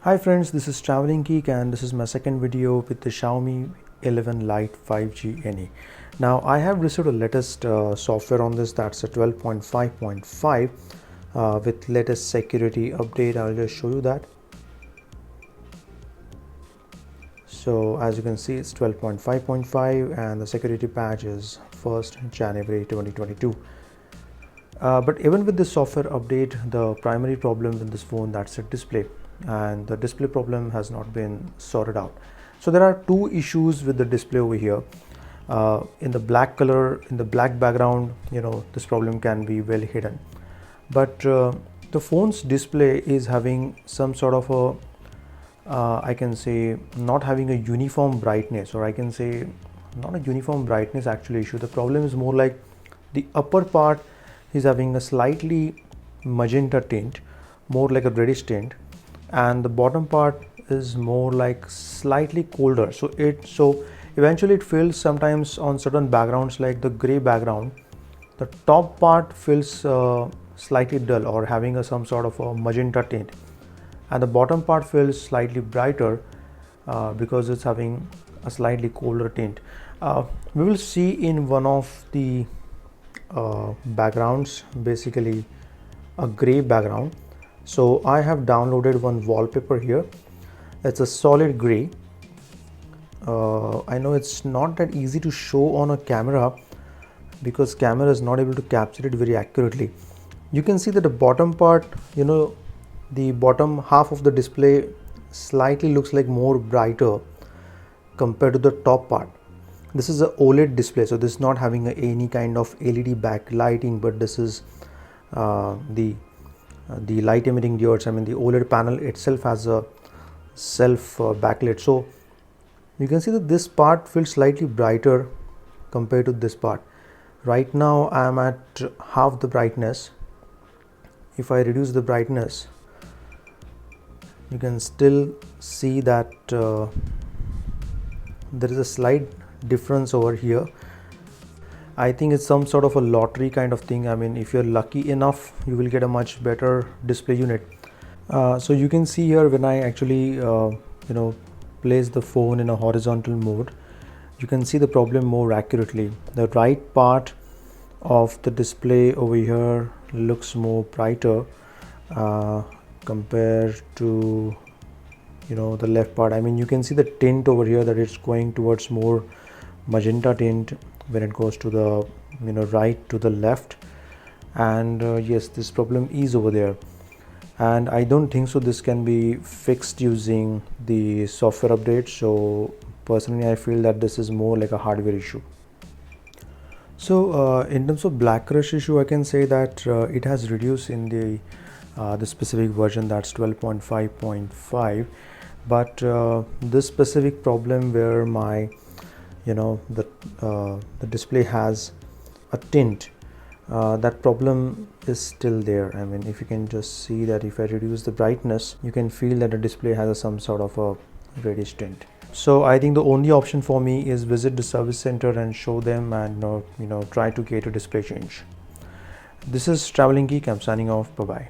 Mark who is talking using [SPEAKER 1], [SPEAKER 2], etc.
[SPEAKER 1] Hi friends, this is TravellinGeek and this is my second video with the Xiaomi 11 Lite 5G NE. Now I have received a latest software on this, that's a 12.5.5 with latest security update. I'll just show you that. So as you can see, it's 12.5.5 and the security patch is 1st January 2022. But even with this software update, the primary problem with this phone, that's a display, and the display problem has not been sorted out. So there are two issues with the display over here. In the black color, in the black background, this problem can be well hidden, but the phone's display is having some sort of a I can say not having a uniform brightness, or I can say not a uniform brightness actually issue. The problem is more like the upper part is having a slightly magenta tint, more like a reddish tint, and the bottom part is more like slightly colder. So eventually it feels sometimes on certain backgrounds, like the gray background, the top part feels slightly dull or having some sort of a magenta tint, and the bottom part feels slightly brighter because it's having a slightly colder tint. We will see in one of the backgrounds, basically a gray background. So I have downloaded one wallpaper here. It's a solid gray. I know it's not that easy to show on a camera because camera is not able to capture it very accurately. You can see that the bottom part, the bottom half of the display slightly looks like more brighter compared to the top part. This is a OLED display, so this is not having any kind of LED backlighting, but this is the light emitting diodes. I mean, the OLED panel itself has a self backlit. So you can see that this part feels slightly brighter compared to this part. Right now I am at half the brightness. If I reduce the brightness, you can still see that there is a slight difference over here. I think it's some sort of a lottery kind of thing. I mean, if you're lucky enough, you will get a much better display unit. So you can see here, when I actually place the phone in a horizontal mode, you can see the problem more accurately. The right part of the display over here looks more brighter compared to the left part. I mean, you can see the tint over here, that it's going towards more magenta tint when it goes to the right to the left, and yes, this problem is over there, and I don't think so this can be fixed using the software update. So personally I feel that this is more like a hardware issue. So in terms of blackrush issue, I can say that it has reduced in the specific version, that's 12.5.5, but this specific problem where my the display has a tint, that problem is still there. I mean, if you can just see that if I reduce the brightness, you can feel that the display has some sort of a reddish tint. So I think the only option for me is visit the service center and show them, and try to get a display change. This is TravellinGeek. I'm signing off. Bye bye.